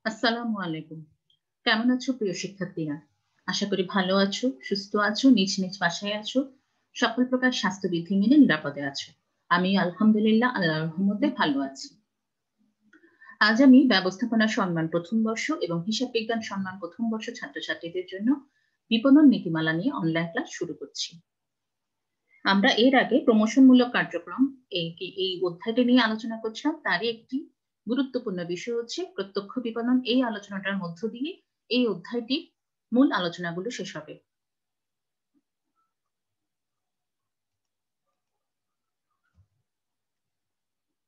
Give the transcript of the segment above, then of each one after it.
আসসালামু আলাইকুম। কেমন আছো প্রিয় শিক্ষার্থীরা? আশা করি ভালো আছো, সুস্থ আছো, নিজ নিজ বাসায় আছো, সকল প্রকার স্বাস্থ্যবিধি মেনে নিরাপদে আছো। আমি আলহামদুলিল্লাহ আল্লাহর রহমতে ভালো আছি। আজ আমি ব্যবস্থাপনা সম্মান প্রথম বর্ষ এবং হিসাব বিজ্ঞান সম্মান প্রথম বর্ষ ছাত্রছাত্রীদের জন্য বিপণন নীতিমালা নিয়ে অনলাইন ক্লাস শুরু করছি। আমরা এর আগে প্রমোশনমূলক কার্যক্রম এই অধ্যায়টি নিয়ে আলোচনা করছিলাম। তারই একটি গুরুত্বপূর্ণ বিষয় হচ্ছে প্রত্যক্ষ বিপণন। এই আলোচনাটার মধ্য দিয়ে এই অধ্যায়টির মূল আলোচনাগুলো শেষ হবে।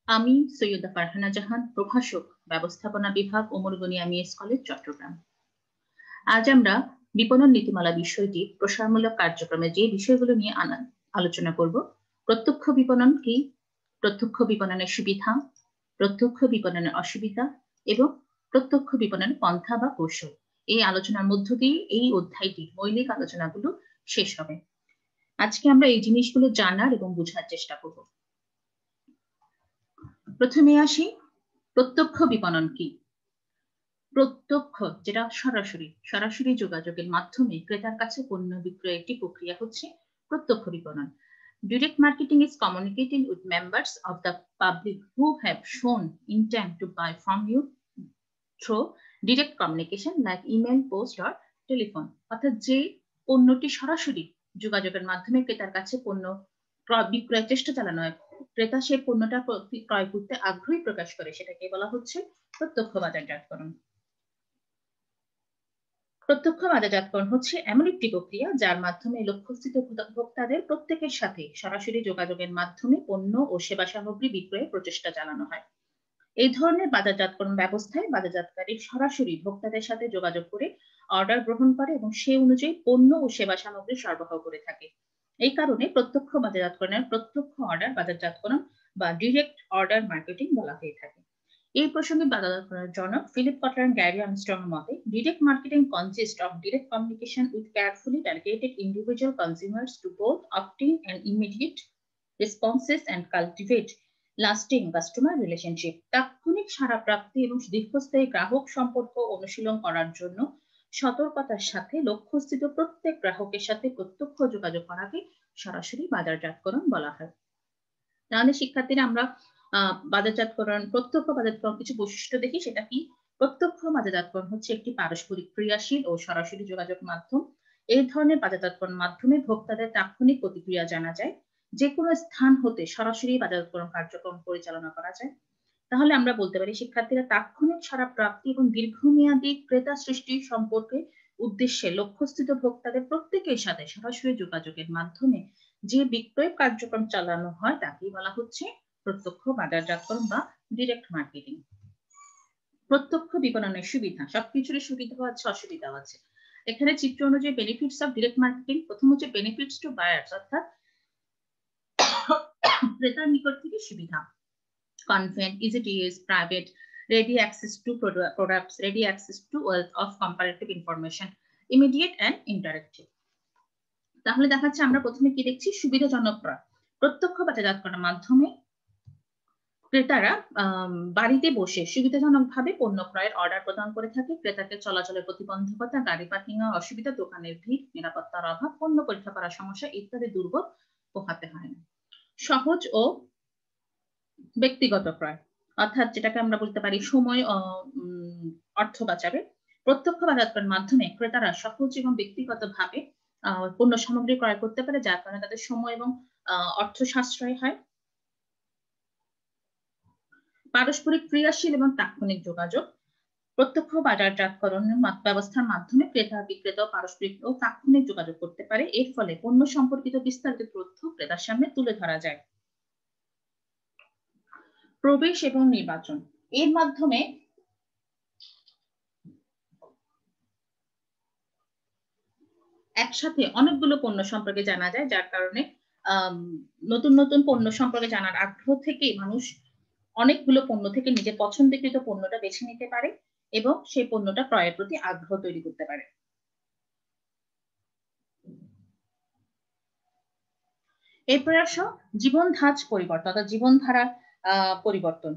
আমি সৈয়দা ফারহানা জাহান, প্রভাষক, ব্যবস্থাপনা বিভাগ, ওমর গনি আমিএস কলেজ, চট্টগ্রাম। আজ আমরা বিপণন নীতিমালা বিষয়টি প্রসারমূলক কার্যক্রমে যে বিষয়গুলো নিয়ে আলোচনা করব। প্রত্যক্ষ বিপণন কি, প্রত্যক্ষ বিপণনের সুবিধা, প্রত্যক্ষ বিপণনের অসুবিধা এবং প্রত্যক্ষ বিপণনের পন্থা বা কৌশল। এই আলোচনার মধ্য দিয়ে এই অধ্যায়টির মৌলিক আলোচনাগুলো শেষ হবে। আজকে আমরা এই জিনিসগুলো জানার এবং বোঝার চেষ্টা করব। প্রথমে আসি, প্রত্যক্ষ বিপণন কি। প্রত্যক্ষ, যেটা সরাসরি যোগাযোগের মাধ্যমে ক্রেতার কাছে পণ্য বিক্রয়ের একটি প্রক্রিয়া হচ্ছে প্রত্যক্ষ বিপণন। Direct marketing is communicating with members of the public who have shown intent to buy from you through direct communication like email, post or telephone। অর্থাৎ যে পণ্যটি সরাসরি যোগাযোগের মাধ্যমে ক্রেতার কাছে পণ্য বিক্রয়ের চেষ্টা চালানো হয়, ক্রেতা সেই পণ্যটা ক্রয় করতে আগ্রহী প্রকাশ করে, সেটাকে বলা হচ্ছে প্রত্যক্ষ বাজারজাতকরণ। প্রত্যক্ষ বাজারজাতকরণ হচ্ছে এমন একটি প্রক্রিয়া যার মাধ্যমে লক্ষ্যস্থিত ভোক্তাদের প্রত্যেকের সাথে সরাসরি যোগাযোগের মাধ্যমে পণ্য ও সেবা সামগ্রী বিক্রয়ের প্রচেষ্টা চালানো হয়। এই ধরনের বাজারজাতকরণ ব্যবস্থায় বাজারজাতকারী সরাসরি ভোক্তাদের সাথে যোগাযোগ করে অর্ডার গ্রহণ করে এবং সেই অনুযায়ী পণ্য ও সেবা সামগ্রী সরবরাহ করে থাকে। এই কারণে প্রত্যক্ষ বাজারজাতকরণের প্রত্যক্ষ অর্ডার বাজারজাতকরণ বা ডিরেক্ট অর্ডার মার্কেটিং বলা হয়ে থাকে। এই প্রসঙ্গে বাজারজাতকরণের জনক Philip Kotler and Gary Armstrong মতে, direct marketing consists of direct communication with carefully targeted individual consumers to both obtain an immediate responses and cultivate lasting customer relationship। তাৎক্ষণিক সাড়া প্রাপ্তি এবং দীর্ঘস্থায়ী গ্রাহক সম্পর্ক অনুশীলন করার জন্য সতর্কতার সাথে লক্ষ্যস্থিত প্রত্যেক গ্রাহকের সাথে প্রত্যক্ষ যোগাযোগ করাকে সরাসরি বাজারজাতকরণ বলা হয়। তাহলে শিক্ষার্থীরা, আমরা বাজারজাতকরণ, প্রত্যক্ষ বাজারজাতকরণ কিছু বৈশিষ্ট্য দেখি। সেটা কি? প্রত্যক্ষ বাজারজাতকরণ হচ্ছে একটি পারস্পরিক ক্রিয়াশীল ও সরাসরি যোগাযোগ মাধ্যম। এই ধরনের বাজারজাতকরণ মাধ্যমে ভোক্তাদের তাৎক্ষণিক প্রতিক্রিয়া জানা যায়। যে কোনো স্থান হতে সরাসরি বাজারজাতকরণ কার্যক্রম পরিচালনা করা যায়। তাহলে আমরা বলতে পারি শিক্ষার্থীরা, তাৎক্ষণিক সাড়া প্রাপ্তি এবং দীর্ঘমেয়াদী ক্রেতা সৃষ্টি সম্পর্কে উদ্দেশ্যে লক্ষ্যস্থিত ভোক্তাদের প্রত্যেকের সাথে সরাসরি যোগাযোগের মাধ্যমে যে বিক্রয় কার্যক্রম চালানো হয় তাকেই বলা হচ্ছে প্রত্যক্ষ বাজারজাতকরণ বা ডিরেক্ট মার্কেটিং। প্রত্যক্ষ বিপণনের সুবিধা। সবকিছুরই সুবিধা আছে, অসুবিধাও আছে। এখানে চিত্র অনুযায়ী বেনিফিটস অফ ডিরেক্ট মার্কেটিং। প্রথম হচ্ছে বেনিফিটস টু বায়ার্স, অর্থাৎ ক্রেতার নিকট থেকে সুবিধা। Convenient, easy to use, private, ready access to products, ready access to wealth of comparative information, immediate and interactive। তাহলে দেখাচ্ছে আমরা প্রথমে কি দেখছি, সুবিধাজনক ক্রয়। প্রত্যক্ষ বাজারজাতকরণের মাধ্যমে ক্রেতারা বাড়িতে বসে সুবিধাজনকভাবে পণ্য ক্রয়ের অর্ডার প্রদান করে থাকে। ক্রেতাকে চলাচলের প্রতিবন্ধকতা, গাড়ি পার্কিং এর অসুবিধা, দোকানের ভিড়, নিরাপত্তার অভাব, পণ্য পরীক্ষা করার সমস্যা ইত্যাদি দুর্ভোগ পোহাতে হয় না। সহজ ও ব্যক্তিগত ক্রয়, অর্থাৎ যেটাকে আমরা বলতে পারি সময় অর্থ বাঁচাবে। প্রত্যক্ষ বাজারজাতকরণের মাধ্যমে ক্রেতারা সহজ এবং ব্যক্তিগতভাবে পণ্য সামগ্রী ক্রয় করতে পারে, যার কারণে তাদের সময় এবং অর্থ সাশ্রয় হয়। পারস্পরিক ক্রিয়াশীল এবং তাৎক্ষণিক যোগাযোগ। প্রত্যক্ষ বাজারজাতকরণ ব্যবস্থার মাধ্যমে ক্রেতা বিক্রেতা পারস্পরিক ও তাৎক্ষণিক যোগাযোগ করতে পারে। এর ফলে পণ্য সম্পর্কিত বিস্তারিত তথ্য ক্রেতার সামনে তুলে ধরা যায়। প্রবেশ এবং নির্বাচন। এর মাধ্যমে একসাথে অনেকগুলো পণ্য সম্পর্কে জানা যায়, যার কারণে নতুন নতুন পণ্য সম্পর্কে জানার আগ্রহ থেকে মানুষ অনেকগুলো পণ্য থেকে নিজের পছন্দকৃত পণ্যটা বেছে নিতে পারে এবং সেই পণ্যটা ক্রয়ের প্রতি আগ্রহ তৈরি করতে পারে। এরপর আসো জীবন ধাঁচ পরিবর্তন, অর্থাৎ জীবনধারা পরিবর্তন।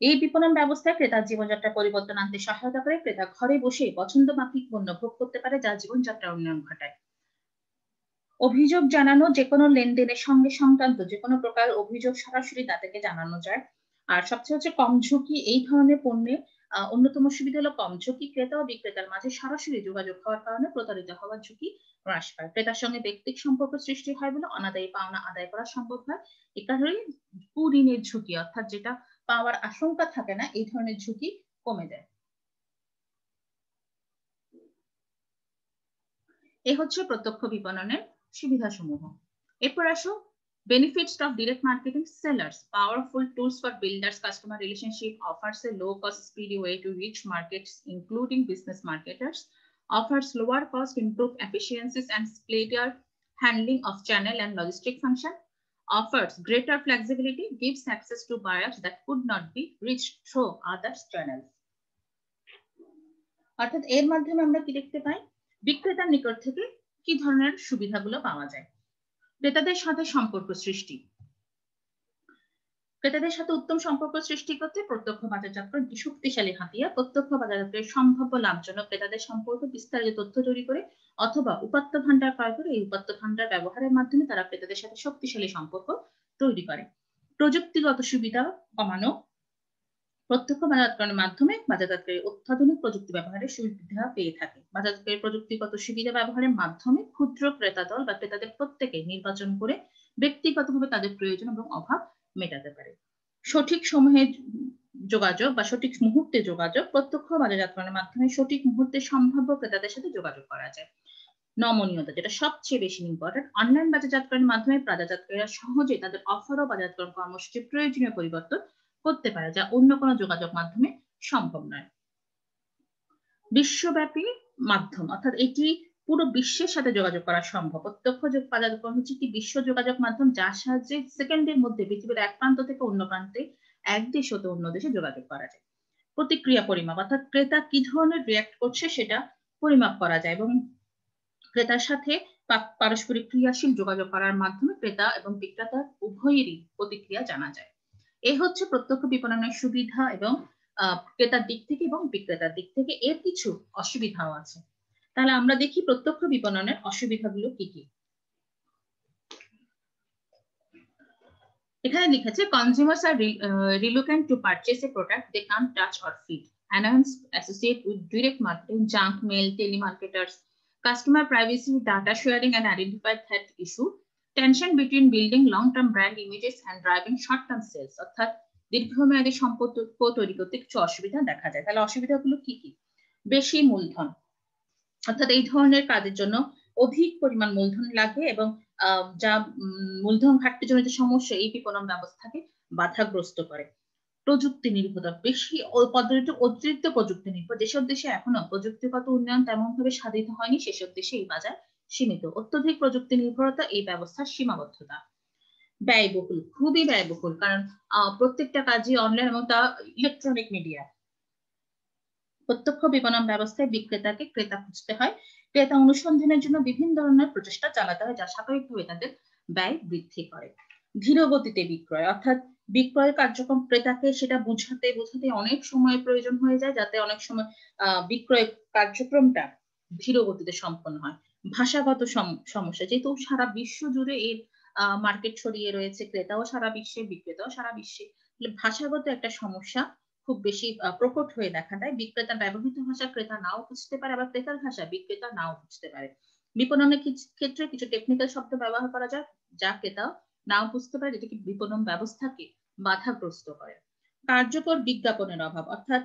এই বিপণন ব্যবস্থায় ক্রেতার জীবনযাত্রা পরিবর্তন আনতে সহায়তা করে। ক্রেতা ঘরে বসে পছন্দ মাফিক পণ্য ভোগ করতে পারে, যা জীবনযাত্রার উন্নয়ন ঘটায়। অভিযোগ জানানো, যে কোনো লেনদেনের সঙ্গে সংক্রান্ত যে কোনো প্রকার অভিযোগ সরাসরি তাদেরকে জানানো যায়। আর সবচেয়ে হচ্ছে কম ঝুঁকি। এই ধরনের পণ্যে অন্যতম সুবিধা হলো কম ঝুঁকি। ক্রেতা ও বিক্রেতার মাঝে সরাসরি যোগাযোগ হওয়ার কারণে প্রতারিত হওয়ার ঝুঁকি হ্রাস পায়। ক্রেতার সঙ্গে ব্যক্তিক সম্পর্ক সৃষ্টি হয় বলে অনাদায়ী পাওনা আদায় করা সম্ভব হয়। এ কারণে কুঋণের ঝুঁকি, অর্থাৎ যেটা পাওয়ার আশঙ্কা থাকে না, এই ধরনের ঝুঁকি কমে যায়। এ হচ্ছে প্রত্যক্ষ বিপণনের সুবিধাসমূহ। এরপর আসো benefits of direct marketing. Sellers, powerful tools for builders customer relationship, offers a low cost speedy way to reach markets including business marketers, offers lower cost, improved efficiencies and speedier handling of channel and logistic function, offers greater flexibility, gives access to buyers that could not be reached through other channels. অর্থাৎ এর মাধ্যমে আমরা কি দেখতে পাই, বিক্রেতার নিকট থেকে কি ধরনের সুবিধাগুলো পাওয়া যায়। ক্রেতাদের সাথে সম্পর্ক সৃষ্টি। ক্রেতাদের সাথে উত্তম সম্পর্ক সৃষ্টি করতে প্রত্যক্ষ বাজারজাতকরণ একটি শক্তিশালী হাতিয়ার। প্রত্যক্ষ বাজারজাতকরণের সম্ভাব্য লাভজনক ক্রেতাদের সম্পর্কে বিস্তারিত তথ্য তৈরি করে অথবা উপাত্ত ভান্ডার ক্রয় করে এই উপাত্ত ভান্ডার ব্যবহারের মাধ্যমে তারা ক্রেতাদের সাথে শক্তিশালী সম্পর্ক তৈরি করে। প্রযুক্তিগত সুবিধা কমানো। প্রত্যক্ষ বাজারজাতকরণের মাধ্যমে বাজারজাতকারী অত্যাধুনিক প্রযুক্তি ব্যবহারের সুবিধা পেয়ে থাকে। বাজারজাতকারী প্রযুক্তিগত সুবিধা ব্যবহারের মাধ্যমে ক্ষুদ্র ক্রেতা দল বা ক্রেতাদের প্রত্যেকে নির্বাচন করে ব্যক্তিগতভাবে তাদের প্রয়োজন এবং অভাব মেটাতে পারে। সঠিক সময়ে যোগাযোগ বা সঠিক মুহূর্তে যোগাযোগ। প্রত্যক্ষ বাজারজাতকরণের মাধ্যমে সঠিক মুহূর্তে সম্ভাব্য ক্রেতাদের সাথে যোগাযোগ করা যায়। নমনীয়তা, যেটা সবচেয়ে বেশি ইম্পর্টেন্ট। অনলাইন বাজারজাতকরণের মাধ্যমে বাজারজাতকারীরা সহজে তাদের অফার ও বাজারজাতকরণ কর্মসূচির প্রয়োজনীয় পরিবর্তন করতে পারে, যা অন্য কোনো যোগাযোগ মাধ্যমে সম্ভব নয়। বিশ্বব্যাপী মাধ্যম, অর্থাৎ এটি পুরো বিশ্বের সাথে যোগাযোগ করা সম্ভব। প্রত্যক্ষ বাজারজাতকরণ হচ্ছে একটি বিশ্ব যোগাযোগ মাধ্যম, যার সাহায্যে সেকেন্ডের মধ্যে পৃথিবীর এক প্রান্ত থেকে অন্য প্রান্তে, এক দেশ হতে অন্য দেশে যোগাযোগ করা যায়। প্রতিক্রিয়া পরিমাপ, অর্থাৎ ক্রেতা কি ধরনের রিয়াক্ট করছে সেটা পরিমাপ করা যায় এবং ক্রেতার সাথে পারস্পরিক ক্রিয়াশীল যোগাযোগ করার মাধ্যমে ক্রেতা এবং বিক্রেতার উভয়েরই প্রতিক্রিয়া জানা যায়। এই হচ্ছে প্রত্যক্ষ বিপণনের সুবিধা এবং ক্রেতার দিক থেকে এবং বিক্রেতার দিক থেকে। এর কিছু অসুবিধাও আছে। তাহলে আমরা দেখি প্রত্যক্ষ বিপণনের অসুবিধাগুলো কি কি। এখানে লিখেছে consumers are reluctant to purchase a product they can't touch or feel. Annoyance associated with direct marketing, junk mail, telemarketers, customer privacy, data sharing and identified threat issue, tension between building long-term brand images and driving short-term sales. অর্থাৎ দীর্ঘমেয়াদী সম্পর্ক তৈরি করতে কিছু অসুবিধা দেখা যায়। তাহলে অসুবিধাগুলো কি কি? বেশি মূলধন, অর্থাৎ এই ধরনের কাজের জন্য অধিক পরিমাণ মূলধন লাগে এবং যা মূলধন ঘাটতিজনিত সমস্যা এই বিপণন ব্যবস্থাকে বাধাগ্রস্ত করে। প্রযুক্তি নির্ভরতা, বেশি পদ্ধতিতে অতিরিক্ত প্রযুক্তি নির্ভর। যেসব দেশে এখনো প্রযুক্তিগত উন্নয়ন তেমন ভাবে সাধিত হয়নি, সেসব দেশে এই বাজার সীমিত। অত্যধিক প্রযুক্তি নির্ভরতা এই ব্যবস্থার সীমাবদ্ধতা। ব্যয়বহুল, খুবই ব্যয়বহুল, কারণ প্রত্যেকটা কাজই অনলাইন এবং তা ইলেকট্রনিক মিডিয়া। প্রত্যক্ষ বিপণন ব্যবস্থায় বিক্রেতাকে ক্রেতা খুঁজতে হয়, ক্রেতা অনুসন্ধানের জন্য বিভিন্ন ধরনের প্রচেষ্টা চালাতে হয়, যা স্বাভাবিকভাবে তাদের ব্যয় বৃদ্ধি করে। ধীর গতিতে বিক্রয়, অর্থাৎ বিক্রয় কার্যক্রম ক্রেতাকে সেটা বোঝাতে অনেক সময় প্রয়োজন হয়ে যায়, যাতে অনেক সময় বিক্রয় কার্যক্রমটা ধীর গতিতে সম্পন্ন হয়। ভাষাগত সমস্যা, যেহেতু সারা বিশ্ব জুড়ে এর মার্কেট ছড়িয়ে রয়েছে, ক্রেতাও সারা বিশ্বে, বিক্রেতাও সারা বিশ্বে, ভাষাগত একটা সমস্যা খুব বেশি প্রকট হয়ে দেখা দেয়। বিক্রেতার ব্যবহৃত ভাষা ক্রেতা নাও বুঝতে পারে, আবার ক্রেতার ভাষা বিক্রেতা নাও বুঝতে পারে। বিপণনের ক্ষেত্রে কিছু টেকনিক্যাল শব্দ ব্যবহার করা যায় যা ক্রেতা নাও বুঝতে পারে, যেটা কি বিপণন ব্যবস্থাকে বাধাগ্রস্ত করে। কার্যকর বিজ্ঞাপনের অভাব, অর্থাৎ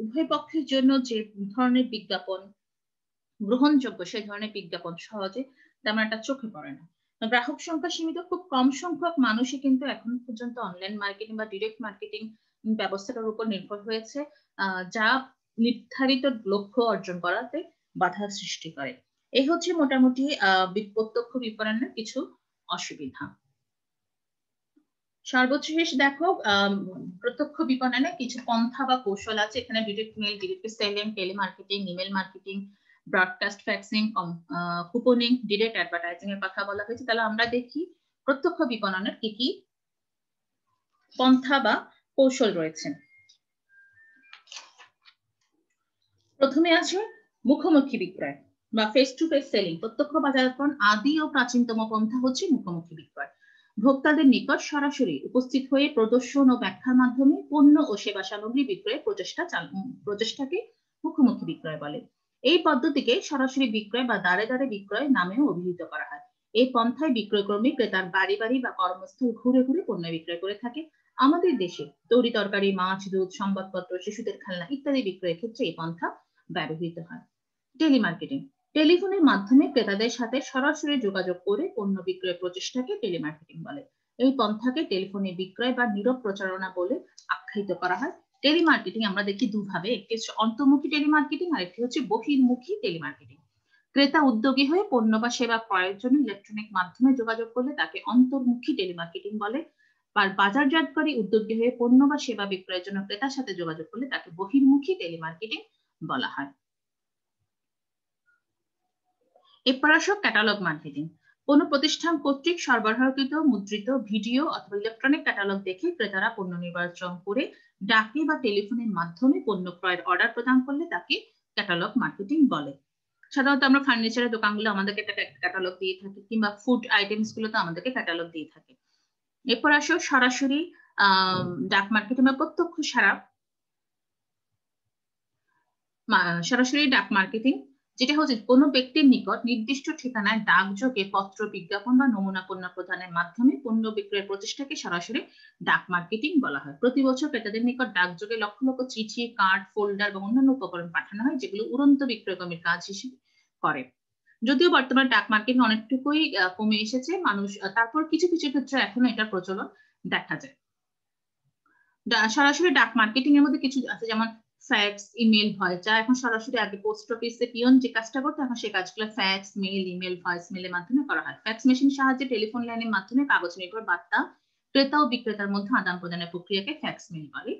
উভয় পক্ষের জন্য যে ধরনের বিজ্ঞাপন গ্রহণযোগ্য সেই ধরনের বিজ্ঞাপন সহজে তেমন একটা চোখে পড়ে না। গ্রাহক সংখ্যা সীমিত, খুব কম সংখ্যক মানুষই কিন্তু এখন পর্যন্ত অনলাইন মার্কেটিং বা ডিরেক্ট মার্কেটিং ব্যবস্থাটার উপর নির্ভর হয়েছে, যা নির্ধারিত লক্ষ্য অর্জন করাতে বাধা সৃষ্টি করে। এই হচ্ছে মোটামুটি প্রত্যক্ষ বিপণনের কিছু অসুবিধা। সর্বশেষ দেখো, প্রত্যক্ষ বিপণনে কিছু পন্থা বা কৌশল আছে। এখানে direct mail, direct selling, telemarketing, email marketing, broadcast faxing, couponing, direct advertising এর কথা বলা হয়েছে। তাহলে আমরা দেখি প্রত্যক্ষ বিপণনের কি কি পন্থা বা কৌশল রয়েছে। প্রথমে আছে মুখোমুখি বিক্রয় বা ফেস টু ফেস সেলিং। প্রত্যক্ষ বাজারজাতকরণ আদি ও প্রাচীনতম পন্থা হচ্ছে মুখোমুখি বিক্রয়। ভোক্তাদের নিকট সরাসরি উপস্থিত হয়ে প্রদর্শন ও ব্যাখ্যার মাধ্যমে পণ্য ও সেবা সামগ্রী বিক্রয়ের প্রচেষ্টাকে মুখোমুখি বিক্রয় বলে। এই পদ্ধতিকে সরাসরি বিক্রয় বা দাঁড়ে দাঁড়ে বিক্রয় নামেও অভিহিত করা হয়। এই পন্থায় বিক্রয়কর্মী ক্রেতার বাড়ি বাড়ি বা কর্মস্থল ঘুরে ঘুরে পণ্য বিক্রয় করে থাকে। আমাদের দেশে তৈরি তরকারি, মাছ, দুধ, সংবাদপত্র, শিশুদের খেলনা ইত্যাদি বিক্রয়ের ক্ষেত্রে এই পন্থা ব্যবহৃত হয়। টেলিমার্কেটিং। টেলিফোনের মাধ্যমে ক্রেতাদের সাথে সরাসরি যোগাযোগ করে পণ্য বিক্রয়ের প্রচেষ্টাকে টেলিমার্কেটিং বলে। এই পন্থাকে টেলিফোনে বিক্রয় বা নীরব প্রচারণা বলে আখ্যায়িত করা হয়। টেলিমার্কেটিং আমরা দেখি দুভাবে, একটি হচ্ছে অন্তর্মুখী টেলিমার্কেটিং আর একটি হচ্ছে বহির্মুখী টেলিমার্কেটিং। ক্রেতা উদ্যোগী হয়ে পণ্য বা সেবা ক্রয়ের জন্য ইলেকট্রনিক মাধ্যমে যোগাযোগ করলে তাকে অন্তর্মুখী টেলিমার্কেটিং বলে। আর বাজারজাতকারী উদ্যোগী হয়ে পণ্য বা সেবা বিক্রয়ের জন্য ক্রেতার সাথে যোগাযোগ করলে তাকে বহির্মুখী টেলিমার্কেটিং বলা হয়। এরপর আসো ক্যাটালগ মার্কেটিং। কোনো প্রতিষ্ঠান কর্তৃক সরবরাহকৃত মুদ্রিত ভিডিও অথবা ইলেকট্রনিক ক্যাটালগ দেখে ক্রেতারা পণ্য নির্বাচন করে ডাকে বা টেলিফোনের মাধ্যমে পণ্য ক্রয়ের অর্ডার প্রদান করলে তাকে ক্যাটালগ মার্কেটিং বলে। সাধারণত আমরা ফার্নিচারের দোকানগুলো আমাদেরকে ক্যাটালগ দিয়ে থাকি, কিংবা ফুড আইটেমস গুলোতে আমাদেরকে ক্যাটালগ দিয়ে থাকে। এরপর আসো সরাসরি ডাক মার্কেটিং বা প্রত্যক্ষ সরাসরি ডাক মার্কেটিং, যেটা হচ্ছে কোনো ব্যক্তির নিকট নির্দিষ্ট ঠিকানায় ডাকযোগে পত্র, বিজ্ঞাপন বা নমুনা পণ্য প্রদানের মাধ্যমে পণ্য বিক্রয়ের প্রচেষ্টাকে সরাসরি ডাক মার্কেটিং বলা হয়। প্রতি বছর ক্রেতাদের নিকট ডাকযোগে লক্ষ লক্ষ চিঠি, কার্ড, ফোল্ডার এবং অন্যান্য উপকরণ পাঠানো হয়, যেগুলো উড়ন্ত বিক্রয়কর্মীর কাজ হিসেবে করে। যদিও বর্তমানে ডাক মার্কেটিং অনেকটুকুই কমে এসেছে, মানুষ তারপর কিছু কিছু ক্ষেত্রে এখনো এটার প্রচলন দেখা যায়। সরাসরি ডাক মার্কেটিং এর মধ্যে কিছু আছে, যেমন ফ্যাক্স, ইমেল, ভয়েস, যা এখন সরাসরি আগে পোস্ট অফিসে পিয়ন যে কাজটা করতো, এখন সেই কাজগুলো ফ্যাক্স, মেল, ইমেল, ভয়েস মেলের মাধ্যমে করা হয়। ফ্যাক্স মেশিন সাহায্যে টেলিফোন লাইনের মাধ্যমে কাগজ নির্ভর বার্তা ক্রেতা ও বিক্রেতার মধ্যে আদান প্রদানের প্রক্রিয়াকে ফ্যাক্স মেল বলে।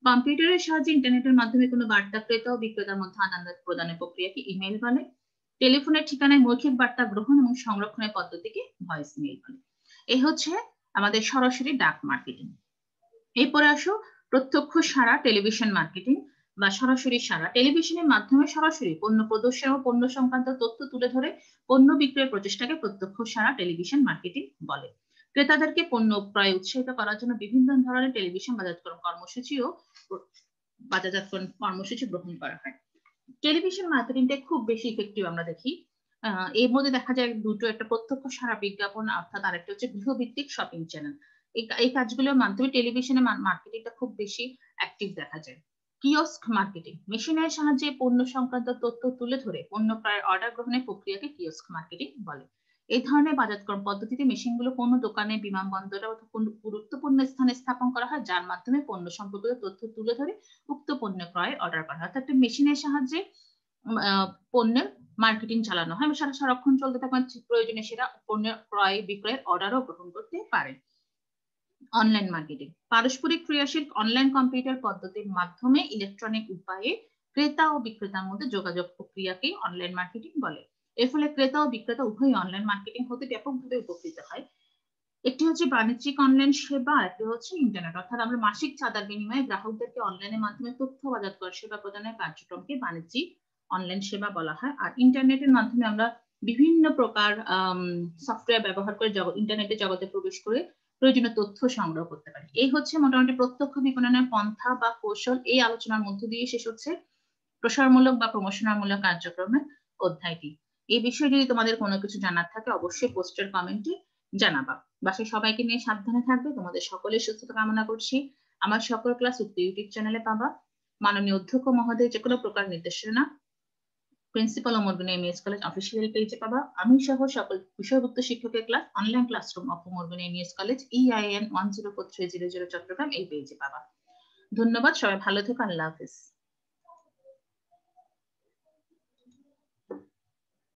কম্পিউটারের সাহায্যে ইন্টারনেটের মাধ্যমে কোনো বার্তা ক্রেতা ও বিক্রেতার মধ্যে আদান প্রদানের প্রক্রিয়াকে ইমেল বলে। টেলিফোনের ঠিকানায় মৌখিক বার্তা গ্রহণ এবং সংরক্ষণের পদ্ধতিকে ভয়েস মেল বলে। এই হচ্ছে আমাদের সরাসরি ডাক মার্কেটিং। এরপরে আসো প্রত্যক্ষ সাড়া টেলিভিশন মার্কেটিং বা সরাসরি সাড়া। টেলিভিশনের মাধ্যমে সরাসরি পণ্য প্রদর্শন ও পণ্য সংক্রান্ত তথ্য তুলে ধরে পণ্য বিক্রয়ের প্রচেষ্টাকে প্রত্যক্ষ সাড়া টেলিভিশন মার্কেটিং বলে। ক্রেতাদেরকে পণ্য ক্রয়ে উৎসাহিত করার জন্য বিভিন্ন ধরনের টেলিভিশন বাজারজাতকরণ কর্মসূচি গ্রহণ করা হয়। টেলিভিশন মার্কেটিংটা খুব বেশি ইফেক্টিভ আমরা দেখি। এর মধ্যে দেখা যায় দুটো, একটা প্রত্যক্ষ সাড়া বিজ্ঞাপন, অর্থাৎ আরেকটা হচ্ছে গৃহভিত্তিক শপিং চ্যানেল। এই কাজগুলোর মাধ্যমে টেলিভিশনে মার্কেটিংটা খুব বেশি অ্যাক্টিভ দেখা যায়। কিওস্ক মার্কেটিং, মেশিনের সাহায্যে পণ্য সংক্রান্ত তথ্য তুলে ধরে পণ্য ক্রয়ের অর্ডার গ্রহণের প্রক্রিয়াকে কিওস্ক মার্কেটিং বলে। এই ধরনের বাজারজাতকরণ পদ্ধতিতে মেশিনগুলো কোনো দোকানে, বিমানবন্দরে অথবা কোনো গুরুত্বপূর্ণ স্থানে স্থাপন করা হয়, যার মাধ্যমে পণ্য সম্পর্কিত তথ্য তুলে ধরে উক্ত পণ্য ক্রয়ের অর্ডার করা হয়। অর্থাৎ মেশিনের সাহায্যে পণ্যের মার্কেটিং চালানো হয়, সারা সারাক্ষণ চলতে থাকা প্রয়োজনে সেরা পণ্যের ক্রয় বিক্রয়ের অর্ডারও গ্রহণ করতে পারে। অনলাইন মার্কেটিং, পারস্পরিক ক্রিয়াশীল অনলাইন কম্পিউটার পদ্ধতির মাধ্যমে ইলেকট্রনিক উপায়ে ক্রেতা ও বিক্রেতার মধ্যে যোগাযোগ প্রক্রিয়াকে অনলাইন মার্কেটিং বলে। এর ফলে ক্রেতা ও বিক্রেতা উভয়ই অনলাইন মার্কেটিং হতে ব্যাপকভাবে উপকৃত হয়। একটি হচ্ছে বাণিজ্যিক অনলাইন সেবা, একটি হচ্ছে ইন্টারনেট, অর্থাৎ আমরা মাসিক চাঁদার বিনিময়ে গ্রাহকদেরকে অনলাইনের মাধ্যমে তথ্য বাজারজাতকরণ সেবা প্রদানের কার্যক্রমকে বাণিজ্যিক অনলাইন সেবা বলা হয়। আর ইন্টারনেটের মাধ্যমে আমরা বিভিন্ন প্রকার সফটওয়্যার ব্যবহার করে ইন্টারনেটের জগতে প্রবেশ করে প্রয়োজনীয় তথ্য সংগ্রহ করতে পারি। এই হচ্ছে মোটামুটি প্রত্যক্ষ বিপণনের পন্থা বা কৌশল। এই আলোচনার মধ্য দিয়ে শেষ হচ্ছে প্রসারমূলক বা প্রমোশনামূলক কার্যক্রমের অধ্যায়টি। এই বিষয়ে যদি তোমাদের কোনো কিছু জানার থাকে অবশ্যই পোস্টের কমেন্টে জানাবা। বাসায় সবাইকে নিয়ে সাবধানে থাকবে। তোমাদের সকলের সুস্থতা কামনা করছি। আমার সকল ক্লাস উক্ত ইউটিউব চ্যানেলে পাবা। মাননীয় অধ্যক্ষ মহোদয় যে কোনো প্রকার নির্দেশনা প্রিন্সিপাল ও মোরবিনা এমএস কলেজ অফিসিয়াল পেজে পাবা। আমি সহ সকল বিষয়ভুক্ত শিক্ষকের ক্লাস অনলাইন ক্লাসরুম অফ মোরবিনা এমএস কলেজ EIN 104300 চট্টগ্রাম এই পেজে পাবা। ধন্যবাদ, সবাই ভালো থেকো। আল্লাহ হাফেজ।